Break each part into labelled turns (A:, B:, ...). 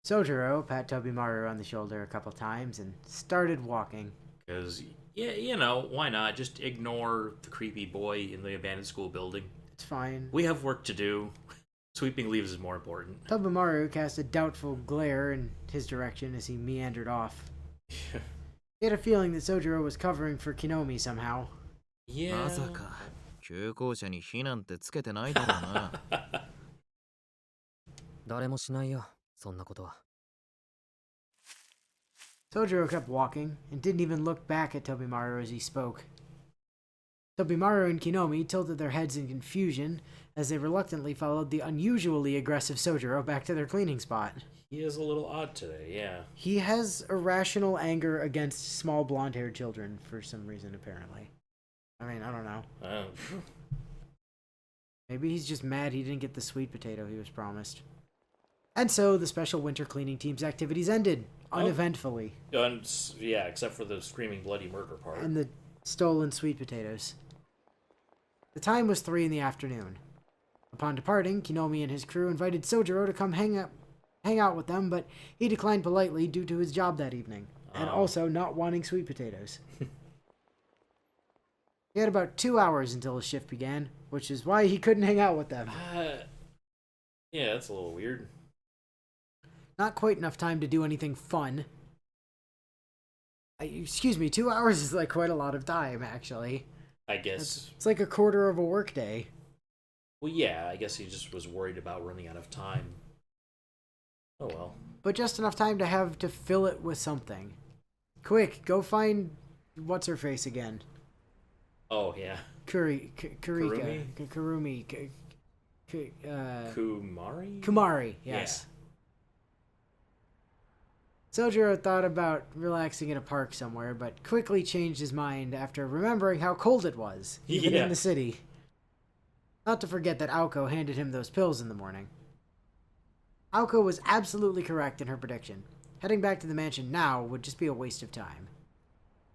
A: Soujuuro pat Tobimaru on the shoulder a couple times and started walking.
B: Because, yeah, why not? Just ignore the creepy boy in the abandoned school building.
A: It's fine.
B: We have work to do. Sweeping leaves is more important.
A: Tobimaru cast a doubtful glare in his direction as he meandered off. He had a feeling that Soujuuro was covering for Kinomi somehow.
B: Yeah.
C: まさか旧校舎に火なんてつけてないだろうな。誰もしないよ、そんなことは。
A: Soujuuro kept walking and didn't even look back at Tobimaru as he spoke. Tobimaru and Kinomi tilted their heads in confusion as they reluctantly followed the unusually aggressive Soujuuro back to their cleaning spot.
B: He is a little odd today, yeah.
A: He has irrational anger against small blonde-haired children for some reason, apparently. I mean, I don't know. Maybe he's just mad he didn't get the sweet potato he was promised. And so the special winter cleaning team's activities ended, uneventfully.
B: Yeah, except for the screaming bloody murder part.
A: And the stolen sweet potatoes. The time was 3 in the afternoon. Upon departing, Kinomi and his crew invited Soujuuro to come hang out with them, but he declined politely due to his job that evening, and also not wanting sweet potatoes. He had about 2 hours until his shift began, which is why he couldn't hang out with them.
B: Yeah, that's a little weird.
A: Not quite enough time to do anything fun. Excuse me, 2 hours is like quite a lot of time, actually.
B: I guess.
A: It's like a quarter of a workday.
B: Well, yeah, I guess he just was worried about running out of time. Oh well.
A: But just enough time to have to fill it with something. Quick, go find what's-her-face again.
B: Oh, yeah.
A: Kurumi?
B: Kumari?
A: Kumari, yes. Yeah. Soujuuro thought about relaxing in a park somewhere, but quickly changed his mind after remembering how cold it was, even in the city. Not to forget that Aoko handed him those pills in the morning. Aoko was absolutely correct in her prediction. Heading back to the mansion now would just be a waste of time.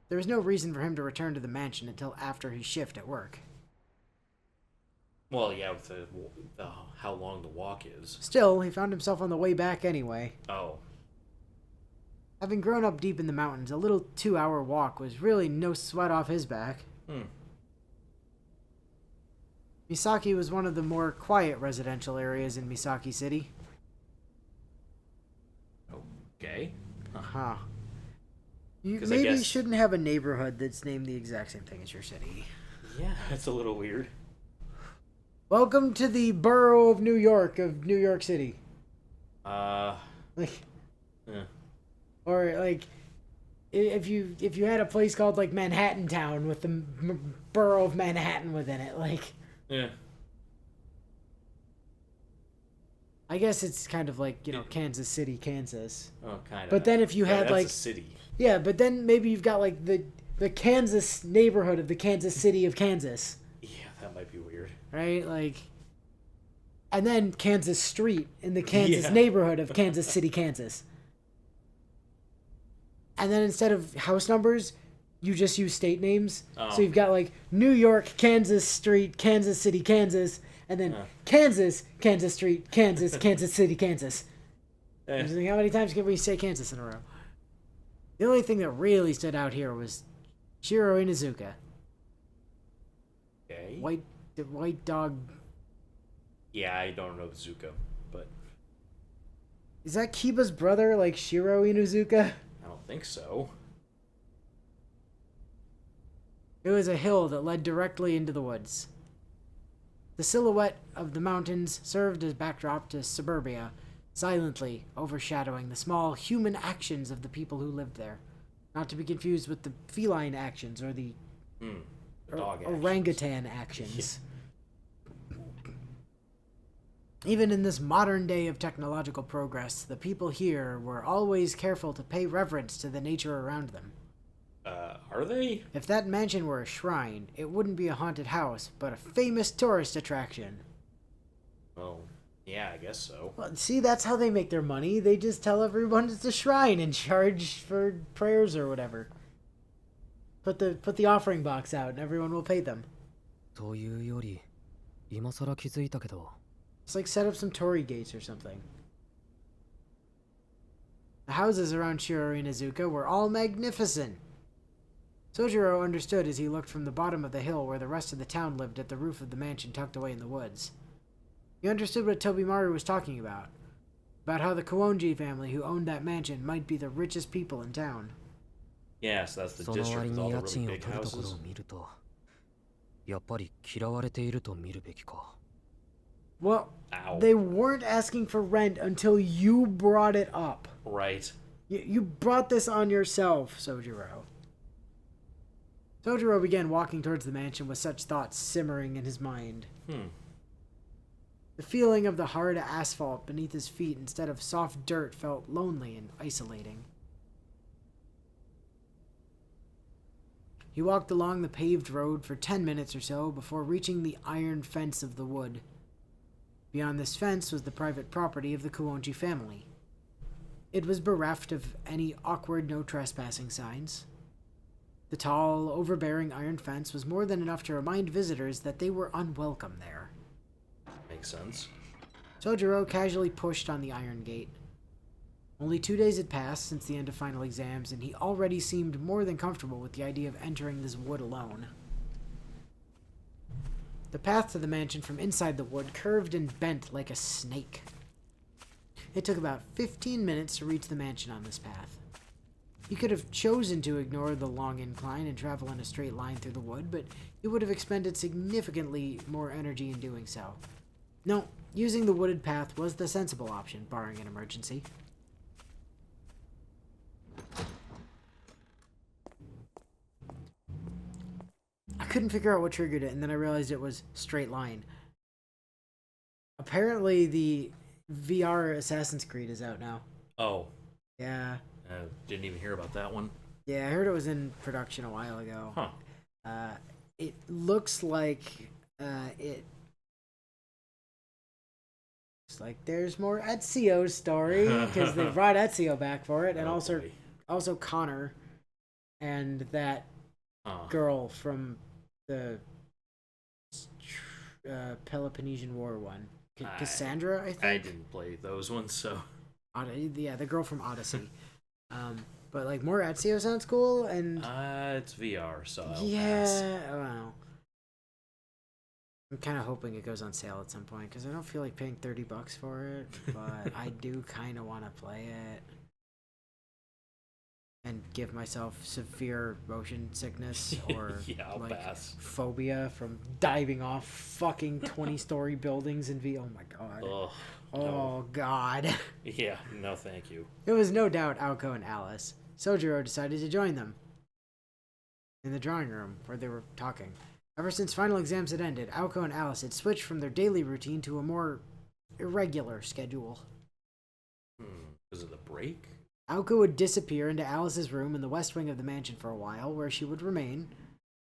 A: There was no reason for him to return to the mansion until after his shift at work.
B: Well, yeah, with the how long the walk is.
A: Still, he found himself on the way back anyway.
B: Oh.
A: Having grown up deep in the mountains, a little 2-hour walk was really no sweat off his back. Misaki was one of the more quiet residential areas in Misaki City.
B: Okay.
A: Huh. You maybe shouldn't have a neighborhood that's named the exact same thing as your city.
B: Yeah, that's a little weird.
A: Welcome to the borough of New York City. Or like, if you had a place called like Manhattan Town with the borough of Manhattan within it, like.
B: Yeah.
A: I guess it's kind of like, Kansas City, Kansas.
B: Oh, kind of.
A: But then if you had
B: that's
A: like
B: a city.
A: Yeah, but then maybe you've got like the Kansas neighborhood of the Kansas City of Kansas.
B: Yeah, that might be weird.
A: Right? Like, and then Kansas Street in the Kansas neighborhood of Kansas City, Kansas. And then instead of house numbers, you just use state names.
B: Oh.
A: So you've got like New York, Kansas Street, Kansas City, Kansas, and then Kansas, Kansas Street, Kansas, Kansas City, Kansas. How many times can we say Kansas in a row? The only thing that really stood out here was Shiro Inuzuka.
B: Okay.
A: The white dog.
B: Yeah, I don't know Zuka, but...
A: Is that Kiba's brother, like Shiro Inuzuka?
B: I don't think so.
A: It was a hill that led directly into the woods. The silhouette of the mountains served as backdrop to suburbia, silently overshadowing the small human actions of the people who lived there. Not to be confused with the feline actions or the
B: dog
A: orangutan actions. Even in this modern day of technological progress, the people here were always careful to pay reverence to the nature around them.
B: Are they?
A: If that mansion were a shrine, it wouldn't be a haunted house, but a famous tourist attraction.
B: Well, yeah, I guess so.
A: Well, see, that's how they make their money. They just tell everyone it's a shrine and charge for prayers or whatever. Put the offering box out and everyone will pay them.
C: というより、今更気づいたけど。
A: It's like set up some torii gates or something. The houses around Shiori and Izuka were all magnificent. Soujuuro understood as he looked from the bottom of the hill where the rest of the town lived at the roof of the mansion tucked away in the woods. He understood what Tobimaru was talking about how the Kuonji family who owned that mansion might be the richest people in town.
B: Yeah, so that's the district with all the really big houses.
D: やっぱり嫌われていると見るべきか。
A: Well,
B: Ow.
A: they weren't asking for rent until you brought it up.
B: Right.
A: You brought this on yourself, Soujuuro. Soujuuro began walking towards the mansion with such thoughts simmering in his mind. The feeling of the hard asphalt beneath his feet instead of soft dirt felt lonely and isolating. He walked along the paved road for 10 minutes or so before reaching the iron fence of the wood. Beyond this fence was the private property of the Kuonji family. It was bereft of any awkward no trespassing signs. The tall, overbearing iron fence was more than enough to remind visitors that they were unwelcome there.
B: Makes sense.
A: Soujuuro casually pushed on the iron gate. Only 2 days had passed since the end of final exams, and he already seemed more than comfortable with the idea of entering this wood alone. The path to the mansion from inside the wood curved and bent like a snake. It took about 15 minutes to reach the mansion on this path. He could have chosen to ignore the long incline and travel in a straight line through the wood, but he would have expended significantly more energy in doing so. No, using the wooded path was the sensible option, barring an emergency. I couldn't figure out what triggered it, and then I realized it was straight line. Apparently, the VR Assassin's Creed is out now.
B: Oh.
A: Yeah.
B: Didn't even hear about that one.
A: Yeah, I heard it was in production a while ago.
B: Huh.
A: It looks like it's like there's more Ezio's story because they brought Ezio back for it, and also Connor and that girl from the Peloponnesian War one, Cassandra. I think
B: I didn't play those ones, so
A: yeah, the girl from Odyssey. But like more Ezio sounds cool, and
B: it's VR, so I'll
A: yeah,
B: pass.
A: well, I'm kind of hoping it goes on sale at some point because I don't feel like paying $30 for it, but I do kind of want to play it and give myself severe motion sickness or
B: Yeah, I'll pass.
A: phobia from diving off fucking 20-story buildings in V. Oh my god.
B: Ugh,
A: Oh
B: no.
A: god.
B: Yeah, no thank you.
A: It was no doubt Aoko and Alice. Soujuuro decided to join them in the drawing room where they were talking. Ever since final exams had ended, Aoko and Alice had switched from their daily routine to a more irregular schedule.
B: Was it the break?
A: Aoko would disappear into Alice's room in the west wing of the mansion for a while, where she would remain.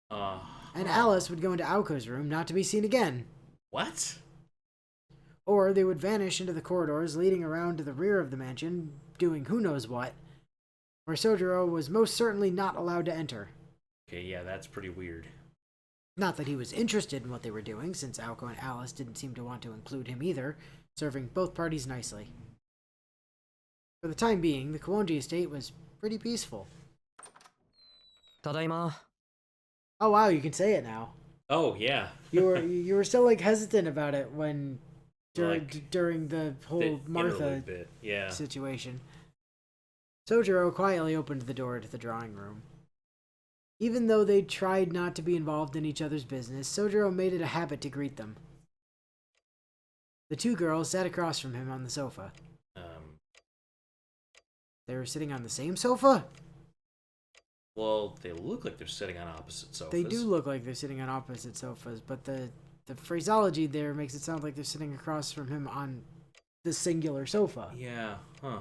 A: And Alice would go into Aoko's room, not to be seen again.
B: What?
A: Or they would vanish into the corridors leading around to the rear of the mansion, doing who knows what, where Soujuuro was most certainly not allowed to enter.
B: Okay, yeah, that's pretty weird.
A: Not that he was interested in what they were doing, since Aoko and Alice didn't seem to want to include him either, serving both parties nicely. For the time being, the Kuonji estate was pretty peaceful.
D: Tadaima.
A: Oh wow, you can say it now.
B: Oh, yeah.
A: You were still like hesitant about it when during the whole
B: The
A: Martha
B: interlude bit. Yeah.
A: situation. Soujuuro quietly opened the door to the drawing room. Even though they tried not to be involved in each other's business, Soujuuro made it a habit to greet them. The two girls sat across from him on the sofa. They were sitting on the same sofa?
B: Well, they look like they're sitting on opposite sofas.
A: They do look like they're sitting on opposite sofas, but the phraseology there makes it sound like they're sitting across from him on the singular sofa.
B: Yeah, huh.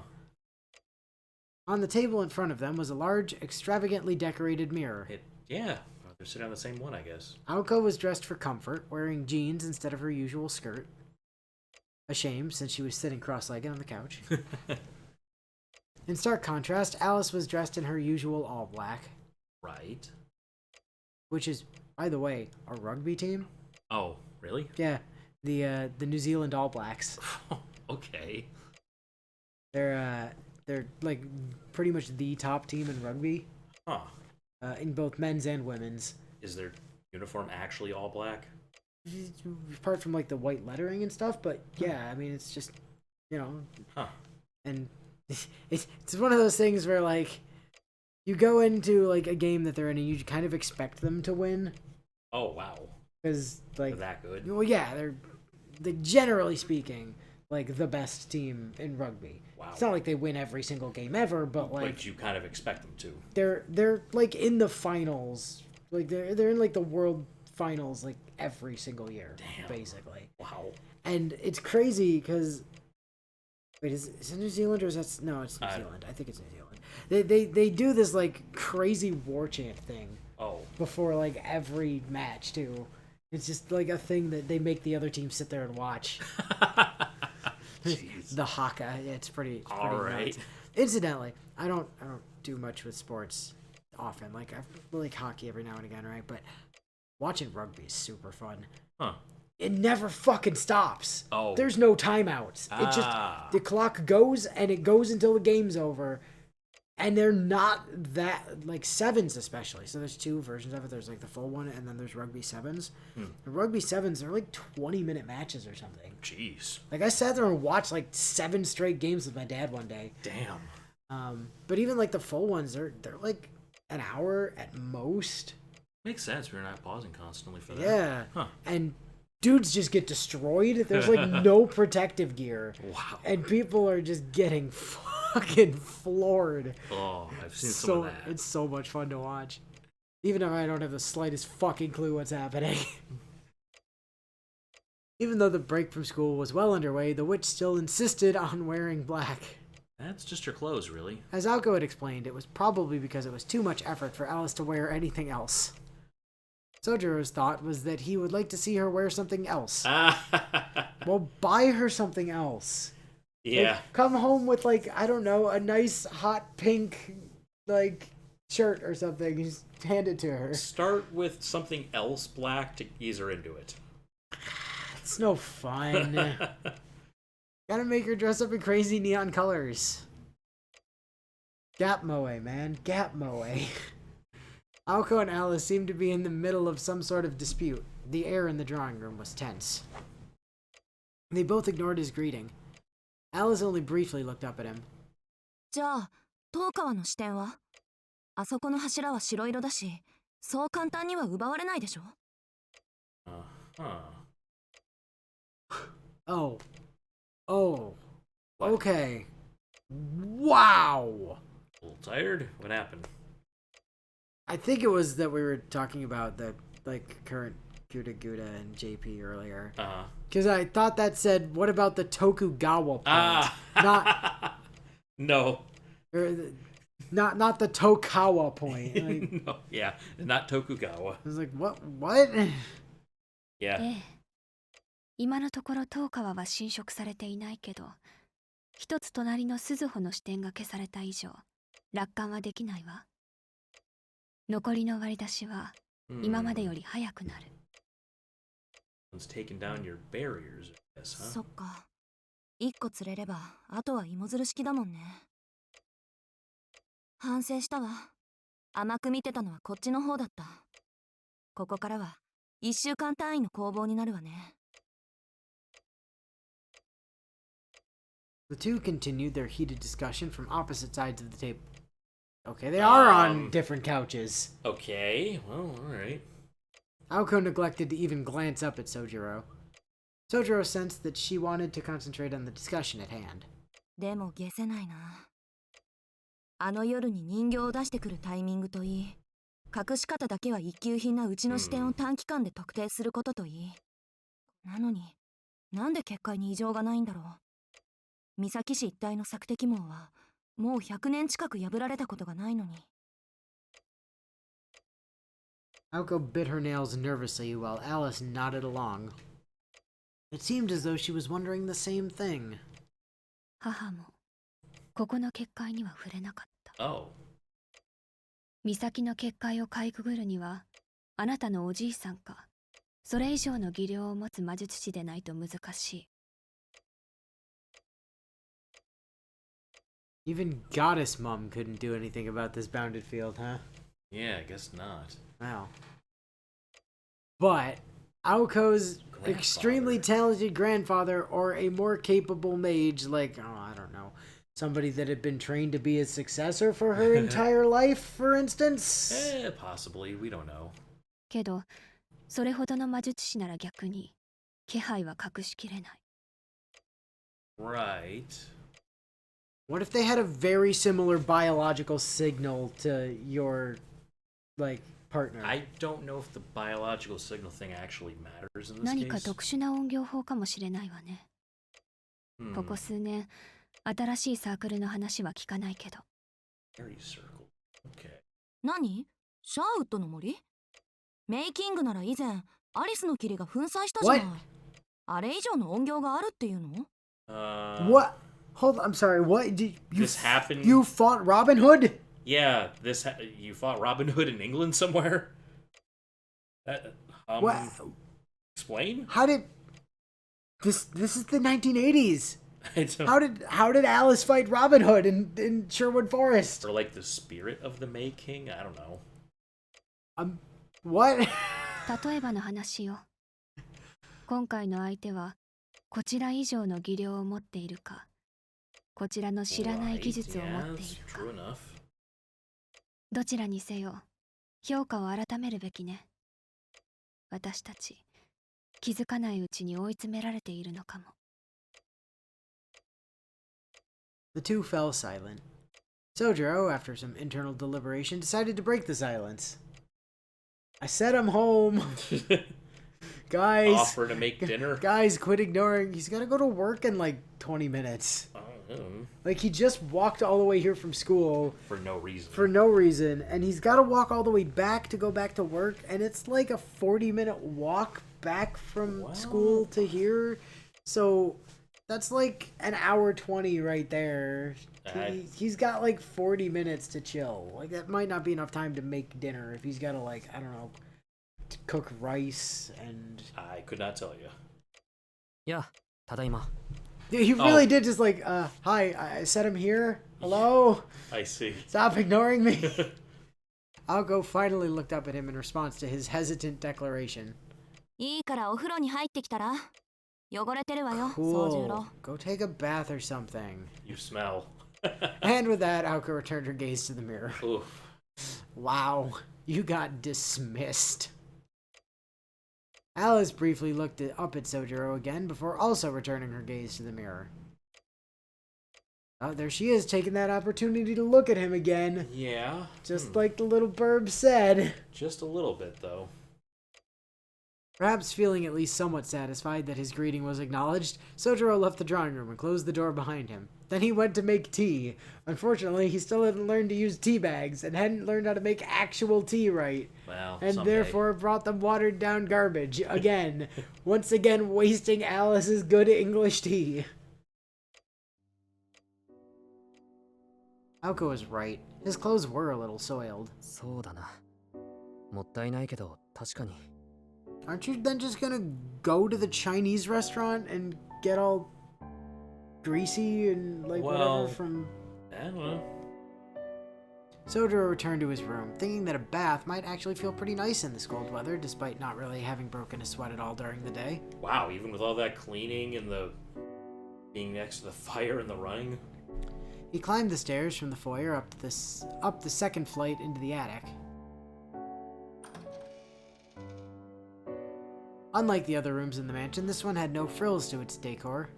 A: On the table in front of them was a large, extravagantly decorated mirror.
B: Yeah, they're sitting on the same one, I guess.
A: Aoko was dressed for comfort, wearing jeans instead of her usual skirt. A shame, since she was sitting cross-legged on the couch. In stark contrast, Alice was dressed in her usual all-black.
B: Right.
A: Which is, by the way, a rugby team.
B: Oh, really?
A: Yeah, the New Zealand All Blacks.
B: Okay.
A: They're They're like pretty much the top team in rugby.
B: Huh.
A: In both men's and women's.
B: Is their uniform actually all black?
A: Apart from like the white lettering and stuff, but yeah, I mean it's just, you know.
B: Huh.
A: And it's one of those things where like you go into like a game that they're in and you kind of expect them to win.
B: Oh wow.
A: Because like
B: They're that good.
A: Well, yeah, they're generally speaking like the best team in rugby.
B: Wow.
A: It's not like they win every single game ever, but like
B: But you kind of expect them to.
A: they're like in the finals, like they're in like the world finals like every single year.
B: Damn.
A: Basically.
B: Wow.
A: And it's crazy because wait, is it New Zealand or is that no? It's New Zealand. I think it's New Zealand. They do this like crazy war chant thing.
B: Oh.
A: Before like every match too. It's just like a thing that they make the other team sit there and watch.
B: Jeez.
A: The haka. It's pretty
B: All right.
A: nuts. Incidentally, I don't do much with sports often. Like I like hockey every now and again, right? But watching rugby is super fun.
B: Huh.
A: It never fucking stops.
B: Oh.
A: There's no timeouts. It just the clock goes and it goes until the game's over. And they're not that, like, sevens especially. So there's two versions of it. There's, like, the full one, and then there's rugby sevens. The rugby sevens, they're, like, 20-minute matches or something.
B: Jeez.
A: Like, I sat there and watched, like, 7 straight games with my dad one day.
B: Damn.
A: But even, like, the full ones, they're like, an hour at most.
B: Makes sense. We're not pausing constantly for that.
A: Yeah.
B: Huh.
A: And dudes just get destroyed. There's, like, no protective gear.
B: Wow.
A: And people are just getting fucking floored.
B: Oh, I've seen some of that.
A: It's so much fun to watch. Even if I don't have the slightest fucking clue what's happening. Even though the break from school was well underway, the witch still insisted on wearing black.
B: That's just your clothes, really.
A: As Aoko had explained, it was probably because it was too much effort for Alice to wear anything else. Soujuuro's thought was that he would like to see her wear something else. Well, buy her something else.
B: Yeah.
A: Like, come home with, like, I don't know, a nice hot pink, like, shirt or something. You just hand it to her.
B: Start with something else black to ease her into it.
A: It's no fun. Gotta make her dress up in crazy neon colors. Gap moe, man. Gap moe. Aoko and Alice seemed to be in the middle of some sort of dispute. The air in the drawing room was tense. They both ignored his greeting. Alice only briefly looked up at him.
E: じゃあ、東川の視点は？あそこの柱は白色だし、そう簡単には奪われないでしょ？
A: Oh. Oh. Okay. Wow.
B: A little tired? What happened?
A: I think it was that we were talking about the, like, current Guda Guda and JP earlier. Because I thought that said, what about the Tokugawa point? Not...
B: No.
A: Not the Tokawa point. Like,
B: No, yeah, not Tokugawa.
A: I was like, what?
B: Yeah.
F: ええ、今のところ東川は侵食されていないけど、一つ隣の鈴穂の視点が消された以上、楽観はできないわ。残りの割り出しは今までより早くなる。
B: One's taken down your barriers, I guess, huh?
E: そっか。一個釣れれば、あとは芋づる式だもんね。反省したわ。甘く見てたのはこっちの方だった。ここからは1週間単位の攻防になるわね。
A: The two continued their heated discussion from opposite sides of the table. Okay, they are on different couches.
B: Okay, well, alright.
A: Aoko neglected to even glance up at Soujuuro. Soujuuro sensed that she wanted to concentrate on the discussion at hand.
E: でも解せないな。あの夜に人形を出してくるタイミングといい、隠し方だけは一級品なうちの視点を短期間で特定することといい。なのに、なんで結界に異常がないんだろう。三崎市一帯の索敵網は、もう100年近く破られたことがないのに。
A: Aoko bit her nails nervously while Alice nodded along. It seemed as though she was wondering the same thing.
F: 母もここの結界には触れなかった。
B: Oh.
F: 岬の結界をかいくぐるには、あなたのおじいさんか、それ以上の技量を持つ魔術師でないと難しい。
A: Even Goddess Mum couldn't do anything about this bounded field, huh?
B: Yeah, I guess not.
A: Wow. But Aoko's extremely talented grandfather, or a more capable mage, like, oh, I don't know, somebody that had been trained to be a successor for her entire life, for instance?
B: Possibly. We don't know.
F: けど、それほどの魔術師なら逆に気配は隠しきれない。
B: Right.
A: What if they had a very similar biological signal to your, like, partner?
B: I don't know if the biological signal thing actually matters in this
F: 何か
B: case.
F: 特殊な音響法かもしれないわね。ここ数年、新しいサークルの話は聞かないけど。
B: Fairy circle. Okay.
E: 何？シャーウッドの森？メイキングなら以前アリスの霧が粉砕したじゃない。あれ以上の音響があるっていうの？
A: What? Hold on, I'm sorry, what? Did you,
B: This happened?
A: You fought Robin Hood?
B: Yeah, you fought Robin Hood in England somewhere?
A: What?
B: Explain?
A: How did... This is the 1980s.
B: I don't...
A: How did Alice fight Robin Hood in Sherwood Forest?
B: Or like the spirit of the May King? I don't know.
A: What?
F: 例えばの話よ。今回の相手はこちら以上の技量を持っているか、こちらの知らない技術を持っているか。
B: True enough.
F: どちらにせよ、評価を改めるべきね。私たち、気づかないうちに追い詰められているのかも。
A: The two fell silent. Soujuuro, after some internal deliberation, decided to break the silence. I said I'm home. Guys.
B: Offer to make dinner.
A: Guys, quit ignoring. He's got to go to work in like 20 minutes. Like, he just walked all the way here from school.
B: For no reason.
A: For no reason. And he's got to walk all the way back to go back to work. And it's like a 40-minute walk back from school to here. So that's like an hour 20 right there. He's got like 40 minutes to chill. Like, that might not be enough time to make dinner if he's got to, like, I don't know, cook rice and...
B: I could not tell you.
D: Yeah, tadaima.
A: He really did just like, hi, I said I'm here. Hello?
B: I see.
A: Stop ignoring me. Aoko finally looked up at him in response to his hesitant declaration.
E: いいからお風呂に入ってきたら。汚れてるわよ、
A: Cool. Go take a bath or something.
B: You smell.
A: And with that, Aoko returned her gaze to the mirror.
B: Oof.
A: Wow, you got dismissed. Alice briefly looked up at Soujuuro again before also returning her gaze to the mirror. Oh, there she is, taking that opportunity to look at him again.
B: Yeah.
A: Just like the little burb said.
B: Just a little bit, though.
A: Perhaps feeling at least somewhat satisfied that his greeting was acknowledged, Soujuuro left the drawing room and closed the door behind him. Then he went to make tea. Unfortunately, he still hadn't learned to use tea bags and hadn't learned how to make actual tea right.
B: Well,
A: and
B: someday.
A: Therefore brought them watered down garbage again. Once again wasting Alice's good English tea. Aoko was right. His clothes were a little soiled.
D: そうだな。もったいないけど確かに。
A: Aren't you then just gonna go to the Chinese restaurant and get all greasy and like whatever from...
B: I don't know.
A: Soujuuro returned to his room, thinking that a bath might actually feel pretty nice in this cold weather, despite not really having broken a sweat at all during the day.
B: Wow, even with all that cleaning and the being next to the fire and the running.
A: He climbed the stairs from the foyer up the second flight into the attic. Unlike the other rooms in the mansion, this one had no frills to its decor.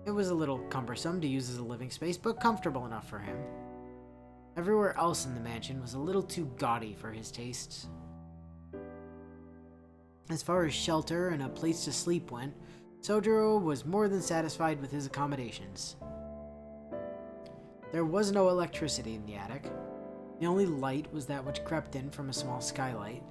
A: It was a little cumbersome to use as a living space, but comfortable enough for him. Everywhere else in the mansion was a little too gaudy for his tastes. As far as shelter and a place to sleep went, Soujuuro was more than satisfied with his accommodations. There was no electricity in the attic. The only light was that which crept in from a small skylight.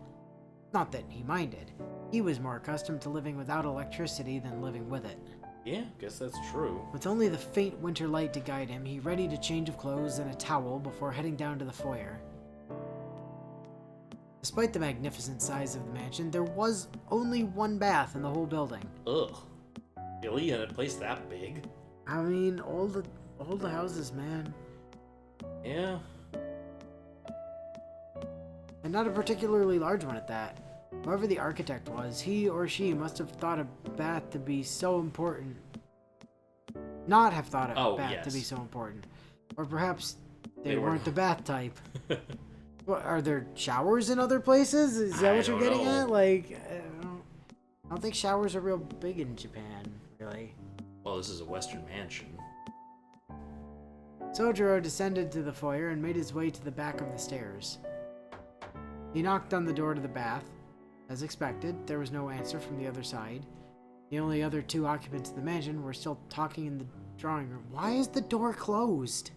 A: Not that he minded. He was more accustomed to living without electricity than living with it.
B: Yeah, guess that's true.
A: With only the faint winter light to guide him, he readied a change of clothes and a towel before heading down to the foyer. Despite the magnificent size of the mansion, there was only one bath in the whole building.
B: Ugh. Really? In a place that big?
A: I mean, all the houses, man.
B: Yeah.
A: And not a particularly large one at that. Whoever the architect was, he or she must have thought a bath to be so important. Not have thought a bath to be so important. Or perhaps they weren't the bath type. What, are there showers in other places? Is that what you're getting at? Like, I don't think showers are real big in Japan, really.
B: Well, this is a Western mansion.
A: Soujuuro descended to the foyer and made his way to the back of the stairs. He knocked on the door to the bath. As expected, there was no answer from the other side. The only other two occupants of the mansion were still talking in the drawing room. Why is the door closed?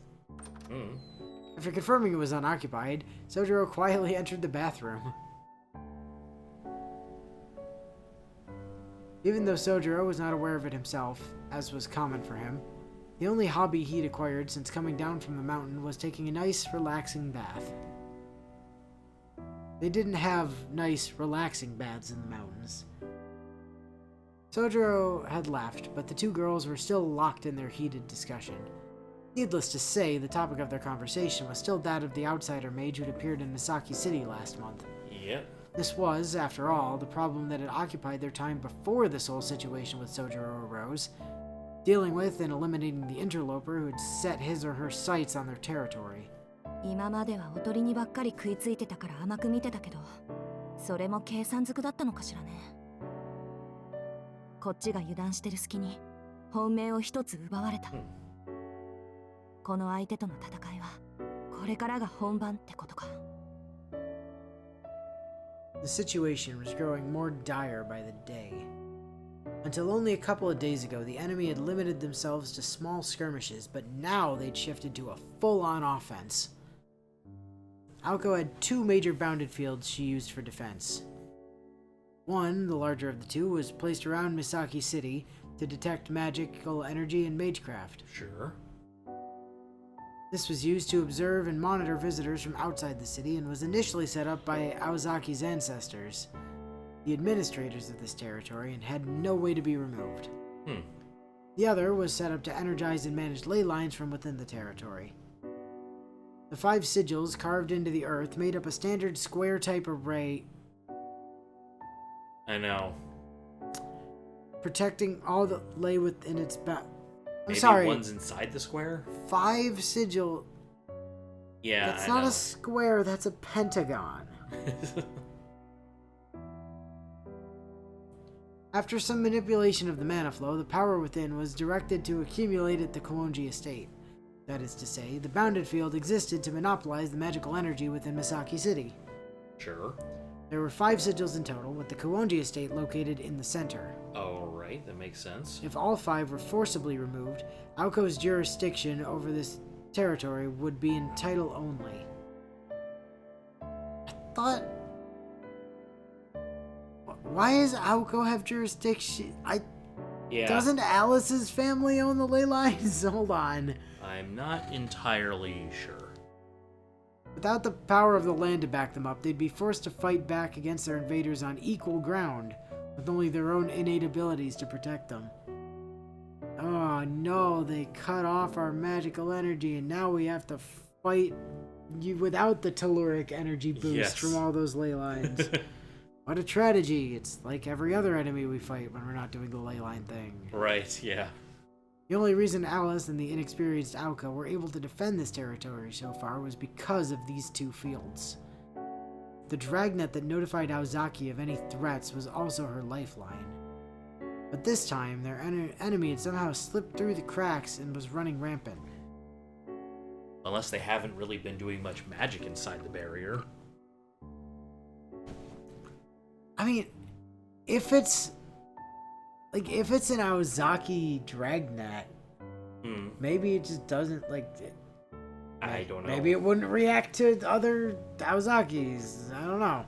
A: After confirming it was unoccupied, Soujuuro quietly entered the bathroom. Even though Soujuuro was not aware of it himself, as was common for him, the only hobby he'd acquired since coming down from the mountain was taking a nice, relaxing bath. They didn't have nice, relaxing baths in the mountains. Soujuuro had left, but the two girls were still locked in their heated discussion. Needless to say, the topic of their conversation was still that of the outsider mage who'd appeared in Misaki City last month.
B: Yep.
A: This was, after all, the problem that had occupied their time before this whole situation with Soujuuro arose, dealing with and eliminating the interloper who had set his or her sights on their territory.
E: 今まではおとりにばっかり食いついてたから甘く見てたけど、それも計算づくだったのかしらね。こっちが油断してる隙に本命を一つ奪われた。この相手との戦いはこれからが本番ってことか。
A: The situation was growing more dire by the day. Until only a couple of days ago, the enemy had limited themselves to small skirmishes, but now they'd shifted to a full-on offense. Aoko had two major bounded fields she used for defense. One, the larger of the two, was placed around Misaki City to detect magical energy and magecraft.
B: Sure.
A: This was used to observe and monitor visitors from outside the city and was initially set up by Aozaki's ancestors, the administrators of this territory, and had no way to be removed. The other was set up to energize and manage ley lines from within the territory. The 5 sigils carved into the earth made up a standard square type array.
B: I know.
A: Protecting all that lay within its
B: Maybe
A: sorry.
B: One's inside the square?
A: 5 sigil.
B: Yeah,
A: That's not a square, that's a pentagon. After some manipulation of the mana flow, the power within was directed to accumulate at the Kuonji estate. That is to say, the bounded field existed to monopolize the magical energy within Misaki City.
B: Sure.
A: There were 5 sigils in total, with the Kuonji estate located in the center.
B: Oh, right, that makes sense.
A: If all 5 were forcibly removed, Aoko's jurisdiction over this territory would be in title only. I thought... Why does Aoko have jurisdiction?
B: Yeah.
A: Doesn't Alice's family own the ley lines? Hold on.
B: I'm not entirely sure.
A: Without the power of the land to back them up, they'd be forced to fight back against their invaders on equal ground, with only their own innate abilities to protect them. Oh no, they cut off our magical energy, and now we have to fight you without the telluric energy boost from all those ley lines. What a tragedy. It's like every other enemy we fight when we're not doing the ley line thing.
B: Right, yeah.
A: The only reason Alice and the inexperienced Aoko were able to defend this territory so far was because of these 2 fields. The dragnet that notified Aozaki of any threats was also her lifeline. But this time, their enemy had somehow slipped through the cracks and was running rampant.
B: Unless they haven't really been doing much magic inside the barrier.
A: I mean, if it's an Aozaki dragnet, maybe it just doesn't,
B: I don't know.
A: Maybe it wouldn't react to other Aozakis. I don't know.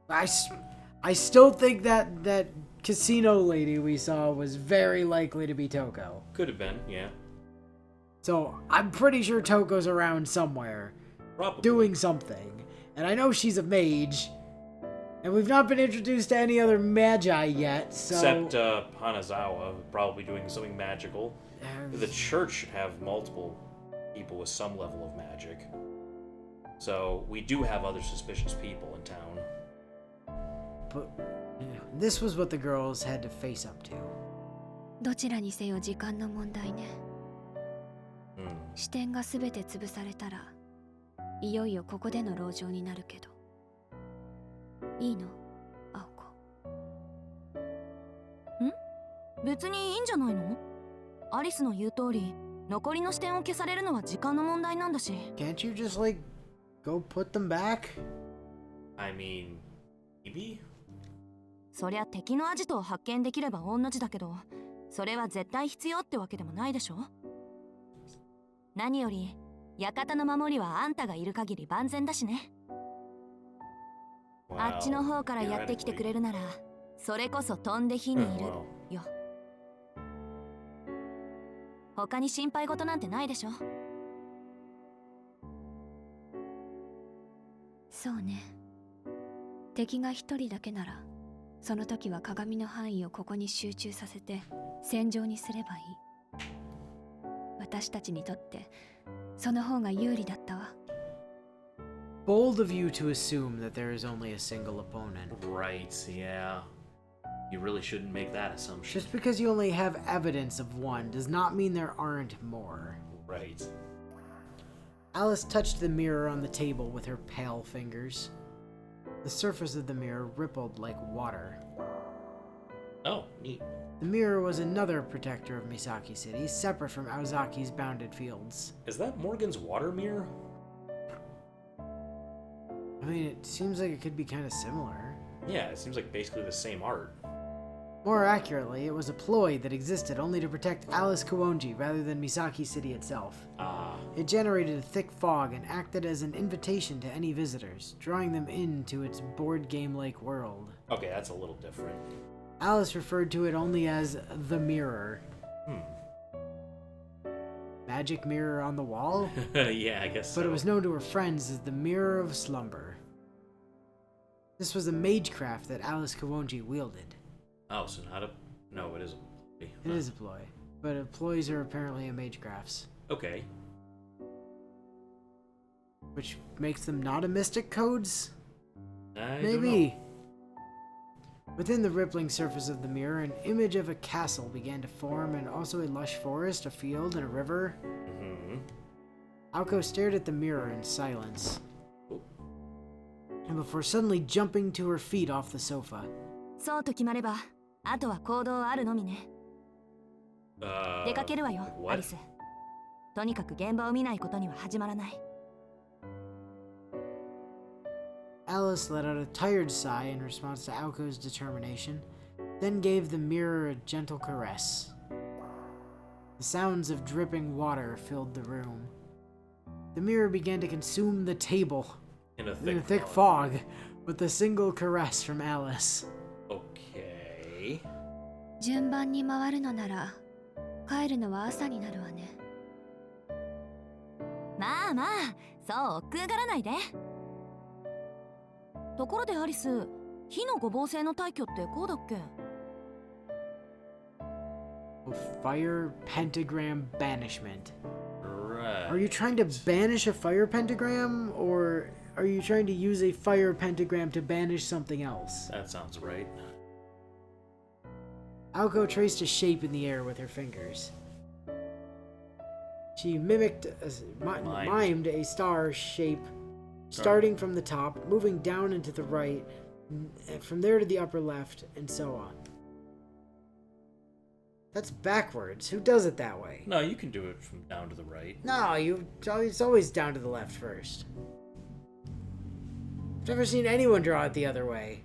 A: I still think that casino lady we saw was very likely to be Toko.
B: Could have been, yeah.
A: So I'm pretty sure Toko's around somewhere.
B: Probably.
A: Doing something. And I know she's a mage. And we've not been introduced to any other magi yet, so...
B: Except Hanazawa, probably doing something magical. The church should have multiple people with some level of magic. So we do have other suspicious people in town.
A: But this was what the girls had to face up to.
F: どちらにせよ時間の問題ね。視点が全て潰されたら、いよいよここでの籠城になるけど。いいの、青子。
E: 別にいいんじゃないの？アリスの言う通り、残りの視点を消されるのは時間の問題なんだし。
A: Can't you just like go put them back?
B: I mean, maybe?
E: そりゃ敵のアジトを発見できれば同じだけど、それは絶対必要ってわけでもないでしょ。何より館の守りはあんたがいる限り万全だしね。あっちの方からやってきてくれるなら、それこそ飛んで火にいるよ。他に心配事なんてないでしょ。
F: そうね。敵が一人だけなら、その時は鏡の範囲をここに集中させて戦場にすればいい。私たちにとってその方が有利だったわ。
A: Bold of you to assume that there is only a single opponent.
B: Right, yeah. You really shouldn't make that assumption.
A: Just because you only have evidence of one does not mean there aren't more.
B: Right.
A: Alice touched the mirror on the table with her pale fingers. The surface of the mirror rippled like water.
B: Oh, neat.
A: The mirror was another protector of Misaki City, separate from Aozaki's bounded fields.
B: Is that Morgan's water mirror?
A: I mean, it seems like it could be kind of similar.
B: Yeah, it seems like basically the same art.
A: More accurately, it was a ploy that existed only to protect Alice Kuonji rather than Misaki City itself.
B: Ah.
A: It generated a thick fog and acted as an invitation to any visitors, drawing them into its board game-like world.
B: Okay, that's a little different.
A: Alice referred to it only as the mirror. Magic mirror on the wall?
B: Yeah, I guess so.
A: But it was known to her friends as the Mirror of Slumber. This was a magecraft that Alice Kuonji wielded.
B: Oh, so not a... No, it is a ploy.
A: It is a ploy, but ploys are apparently a magecrafts.
B: Okay.
A: Which makes them not a mystic codes?
B: I
A: Maybe.
B: don't know.
A: Within the rippling surface of the mirror, an image of a castle began to form, and also a lush forest, a field, and a river. Aoko stared at the mirror in silence. And before suddenly jumping to her feet off the sofa.
E: そうと決まれば、あとは行動あるのみね。出かけるわよ、アリス。とにかく現場を見ないことには始まらない。
A: Alice let out a tired sigh in response to Aoko's determination, then gave the mirror a gentle caress. The sounds of dripping water filled the room. The mirror began to consume the table
B: in a
A: thick fog with a single caress from Alice.
B: Okay.
F: 順番に回るのなら、帰るのは朝になるわね。
E: まあまあ、そう億劫がらないで。ところでアリス、火の五芒星の退去ってこうだっけ？
A: Fire pentagram banishment.
B: Right.
A: Are you trying to banish a fire pentagram, or are you trying to use a fire pentagram to banish something else?
B: That sounds right.
A: Aoko traced a shape in the air with her fingers. She mimed a star shape, starting from the top, moving down and to the right, from there to the upper left, and so on. That's backwards. Who does it that way?
B: No, you can do it from down to the right.
A: No, it's always down to the left first. I've never seen anyone draw it the other way.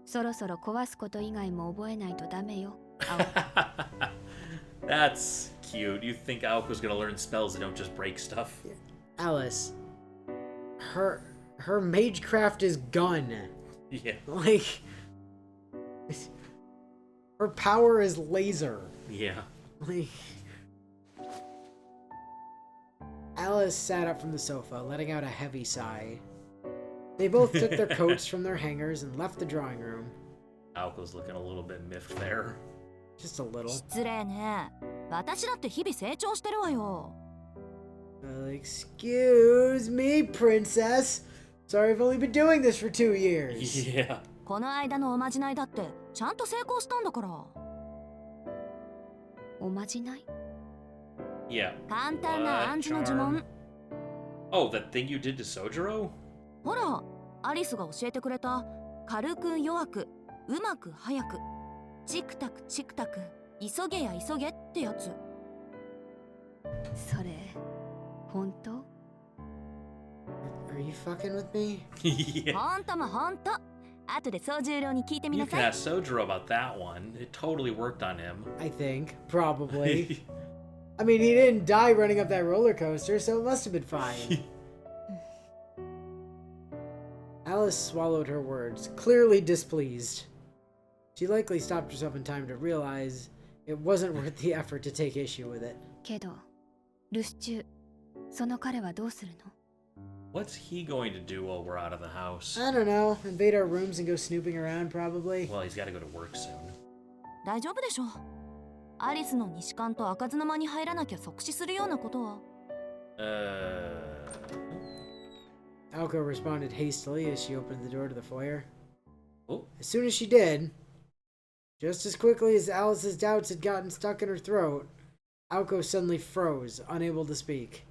F: そろそろ壊すこと以外も覚えないとダメよ。
B: That's cute. You think Aoko's gonna learn spells that don't just break stuff?
A: Alice, her magecraft is gun.
B: Yeah.
A: Like, her power is laser.
B: Yeah.
A: Like, Alice sat up from the sofa, letting out a heavy sigh. They both took their coats from their hangers and left the drawing room.
B: Aoko's looking a little bit miffed there.
A: Just a little.
E: 失礼ね。私だって日々成長してるわよ。
A: Excuse me, princess. Sorry, I've only been doing this for 2 years.
B: Yeah.
E: この間のおまじないだってちゃんと成功したんだから。
F: おまじない？
B: Yeah.
E: 簡単な暗示の呪文。
B: Oh, that thing you did to Soujuuro?
E: ほら、アリスが教えてくれた軽く弱く、うまく早く、チクタクチクタク、急げや急げってやつ。
F: それ、本当？
A: Are you fucking with me?
B: Yeah.
E: ほんともほんと。後で総重量に聞いてみ
B: You
E: な
B: can
E: さい。
B: ask Soujuuro about that one. It totally worked on him.
A: I think. Probably. I mean, he didn't die running up that roller coaster, so it must have been fine. Alice swallowed her words, clearly displeased. She likely stopped herself in time to realize it wasn't worth the effort to take issue with it.
F: けど、留守中、その彼はどうするの？
B: What's he going to do while we're out of the house?
A: I don't know. Invade our rooms and go snooping around, probably.
B: Well, he's got to go to work soon.
E: 大丈夫でしょう。アリスの西館と開かずの間に入らなきゃ即死するようなことは。
A: Alko responded hastily as she opened the door to the foyer.
B: Oh.
A: As soon as she did, just as quickly as Alice's doubts had gotten stuck in her throat, Alko suddenly froze, unable to speak.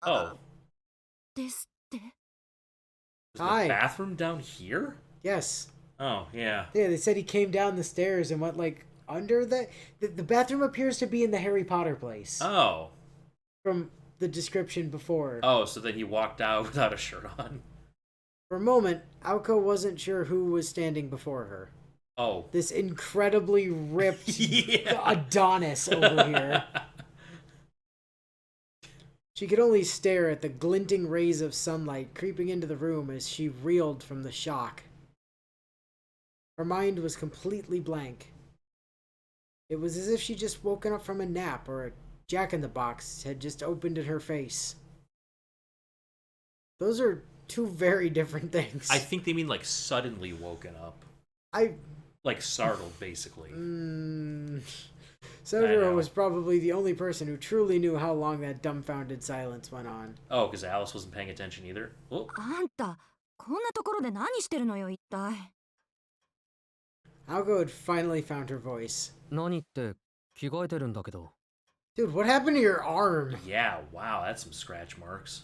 B: Oh.
E: ですって。
B: Was the
A: Hi.
B: bathroom down here?
A: Yes.
B: Oh, yeah.
A: Yeah, they said he came down the stairs and went, like, under the bathroom appears to be in the Harry Potter place.
B: Oh.
A: From the description before.
B: Oh, so then he walked out without a shirt on.
A: For a moment, Alko wasn't sure who was standing before her.
B: Oh.
A: This incredibly ripped
B: Yeah.
A: Adonis over here. She could only stare at the glinting rays of sunlight creeping into the room as she reeled from the shock. Her mind was completely blank. It was as if she'd just woken up from a nap or a jack-in-the-box had just opened in her face. Those are two very different things.
B: I think they mean like suddenly woken up. Like startled, basically.
A: Soujuuro was probably the only person who truly knew how long that dumbfounded silence went on.
B: Oh, because Alice wasn't paying attention either? Oh.
E: あんた、こんなところで何してるのよ、一体。
A: Alko had finally found her voice.
D: 何って着替えてるんだけど。
A: Dude, what happened to your arm?
B: Yeah, wow, that's some scratch marks.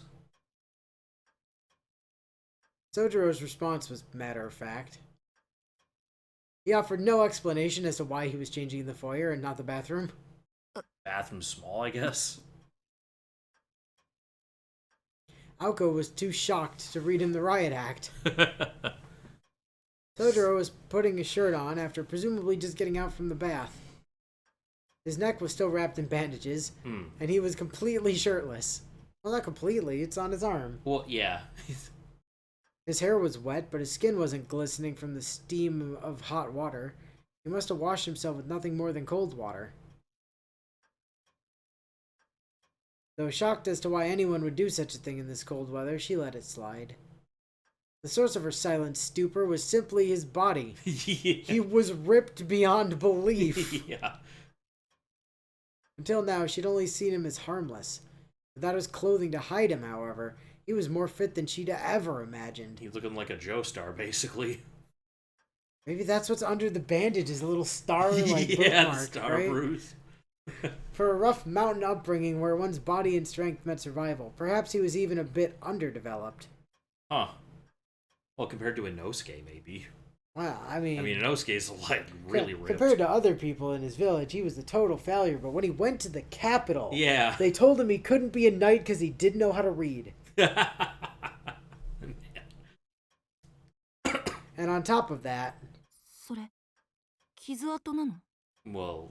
A: Soujuro's response was matter-of-fact. He offered no explanation as to why he was changing in the foyer and not the bathroom.
B: Bathroom's small, I guess.
A: Alko was too shocked to read him the riot act. Soujuuro was putting his shirt on after presumably just getting out from the bath. His neck was still wrapped in bandages, and he was completely shirtless. Well, not completely, it's on his arm.
B: Well, yeah.
A: His hair was wet, but his skin wasn't glistening from the steam of hot water. He must have washed himself with nothing more than cold water. Though shocked as to why anyone would do such a thing in this cold weather, she let it slide. The source of her silent stupor was simply his body.
B: Yeah.
A: He was ripped beyond belief.
B: Yeah.
A: Until now, she'd only seen him as harmless. Without his clothing to hide him, however, he was more fit than she'd ever imagined.
B: He's looking like a Joestar, basically.
A: Maybe that's what's under the bandage, is a little star-like
B: Yeah,
A: birthmark,
B: the star
A: right?
B: bruise.
A: For a rough mountain upbringing where one's body and strength met survival, perhaps he was even a bit underdeveloped.
B: Huh. Well, compared to Inosuke, maybe.
A: Well, I mean
B: Inosuke's like really ripped.
A: compared to other people in his village, he was a total failure. But when he went to the capital,
B: Yeah.
A: they told him he couldn't be a knight because he didn't know how to read. And on top of that,
E: それ、傷跡なの？
B: Well,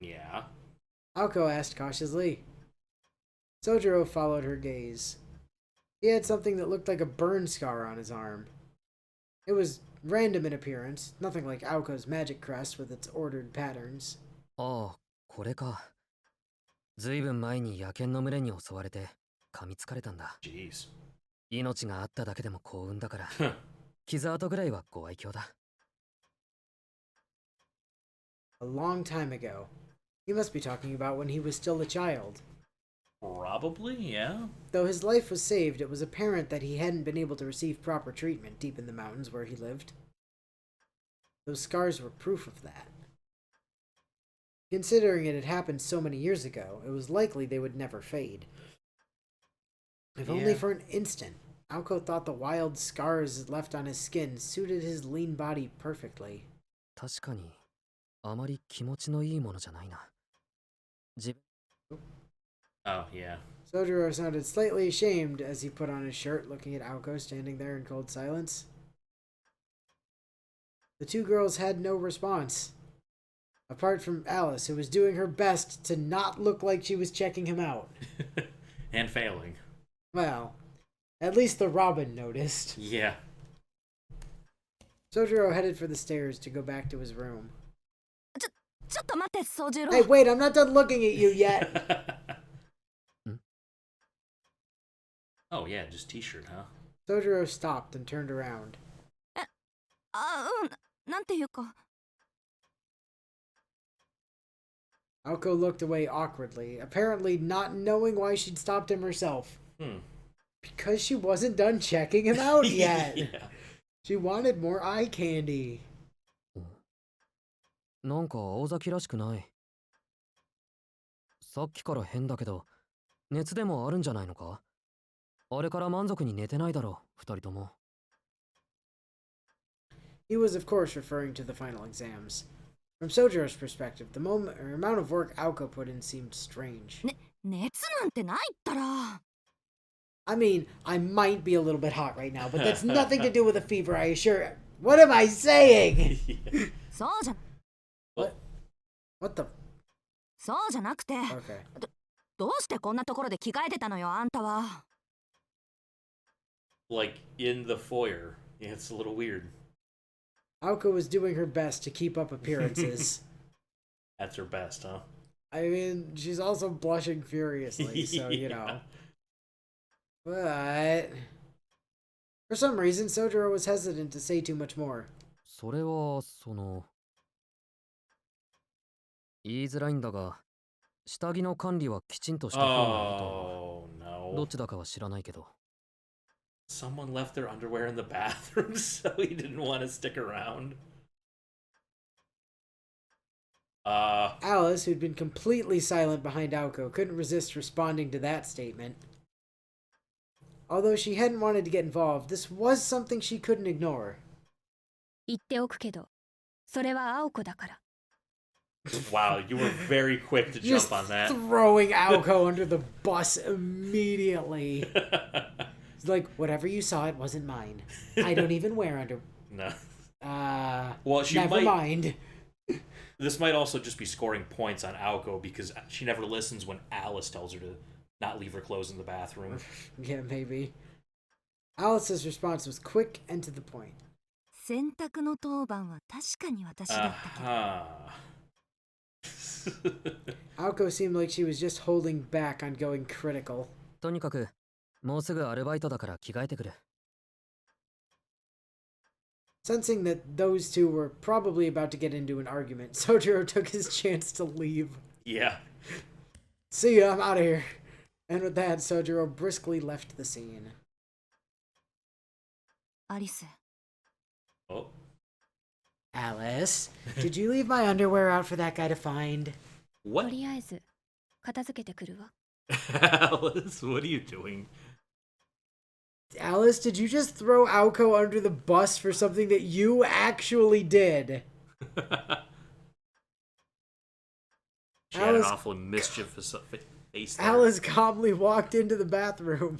B: yeah.
A: Alko asked cautiously. Soujuuro followed her gaze. He had something that looked like a burn scar on his arm. It was random in appearance, nothing like Alko's magic crest with its ordered patterns.
D: ああ、これか。ずいぶん前に野犬の群れに襲われて噛みつかれたんだ。
B: Jeez.
D: 命があっただけでも幸運だから、傷跡ぐらいはご愛嬌だ。
A: A long time ago. He must be talking about when he was still a child.
B: Probably, yeah.
A: Though his life was saved, it was apparent that he hadn't been able to receive proper treatment deep in the mountains where he lived. Those scars were proof of that. Considering it had happened so many years ago, it was likely they would never fade. If only for an instant, Aoko thought the wild scars left on his skin suited his lean body perfectly.
D: 確かに、あまり気持ちのいいものじゃないな。
B: Oh, yeah.
A: Soujuuro sounded slightly ashamed as he put on his shirt, looking at Aoko standing there in cold silence. The two girls had no response, apart from Alice, who was doing her best to not look like she was checking him out.
B: And failing.
A: Well, at least the Robin noticed.
B: Yeah.
A: Soujuuro headed for the stairs to go back to his room.
E: ちょっと待って、Soujuuro.
A: Hey, wait, I'm not done looking at you yet.
B: Oh, yeah, just t-shirt, huh?
A: Soujuuro stopped and turned around.
E: なんていうか。
A: Aoko looked away awkwardly, apparently not knowing why she'd stopped him herself. Because she wasn't done checking him out yet.
B: Yeah.
A: She wanted more eye candy.
D: なんか青崎らしくない。さっきから変だけど、熱でもあるんじゃないのか？あれから満足に寝てないだろ、二人とも。
A: He was, of course, referring to the final exams. From Soujuro's perspective, the amount of work Aoko put in seemed strange.
E: 熱なんてないったら。
A: I mean, I might be a little bit hot right now, but that's nothing to do with a fever, I assure you. What am I saying?
E: そうじゃ。
A: What the?
E: そうじゃなくて。
A: Okay.
E: どうしてこんなところで着替えてたのよ、あんたは。
B: Like, in the foyer. Yeah, it's a little weird.
A: Aoko was doing her best to keep up appearances.
B: That's her best, huh?
A: I mean, she's also blushing furiously, so, you know. But for some reason, Soujuuro was hesitant to say too much more.
D: それは、その。言いづらいんだが、下着の管理はきちんとした方がいいと思う。
B: no.
D: どっちだかは知らないけど。
B: Someone left their underwear in the bathroom, so he didn't want to stick around.
A: Alice, who'd been completely silent behind Aoko, couldn't resist responding to that statement. Although she hadn't wanted to get involved, this was something she couldn't ignore.
F: 言っておくけど、それは青子だから。
B: Wow, you were very quick to
A: Just
B: jump on that.
A: Throwing Aoko under the bus immediately. It's like, whatever you saw, it wasn't mine. I don't even wear under...
B: No.
A: Well, never mind.
B: This might also just be scoring points on Aoko because she never listens when Alice tells her to not leave her clothes in the bathroom.
A: Yeah, maybe. Alice's response was quick and to the point.
E: 洗濯の当番は確かに私だったけど。
A: Aoko seemed like she was just holding back on going critical.
D: とにかく、もうすぐアルバイトだから着替えてくる。
A: Sensing that those two were probably about to get into an argument, Soujuuro took his chance to leave.
B: Yeah.
A: See ya, I'm out of here. And with that, Soujuuro briskly left the scene.
E: アリス。
B: Oh.
A: Alice, did you leave my underwear out for that guy to find?
F: と
B: What?
F: りあえず、片付けてくるわ。
B: Alice, what are you doing?
A: Alice, did you just throw Aoko under the bus for something that you actually did?
B: She had an
A: Alice-
B: awful mischievous face there.
A: Alice calmly walked into the bathroom.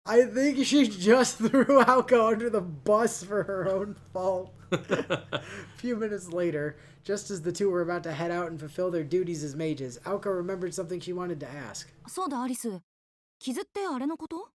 A: I think she just threw Aoko under the bus for her own fault. A few minutes later, just as the two were about to head out and fulfill their duties as mages, Aoko remembered something she wanted to ask.
E: そうだ、アリス。傷ってあれのこと？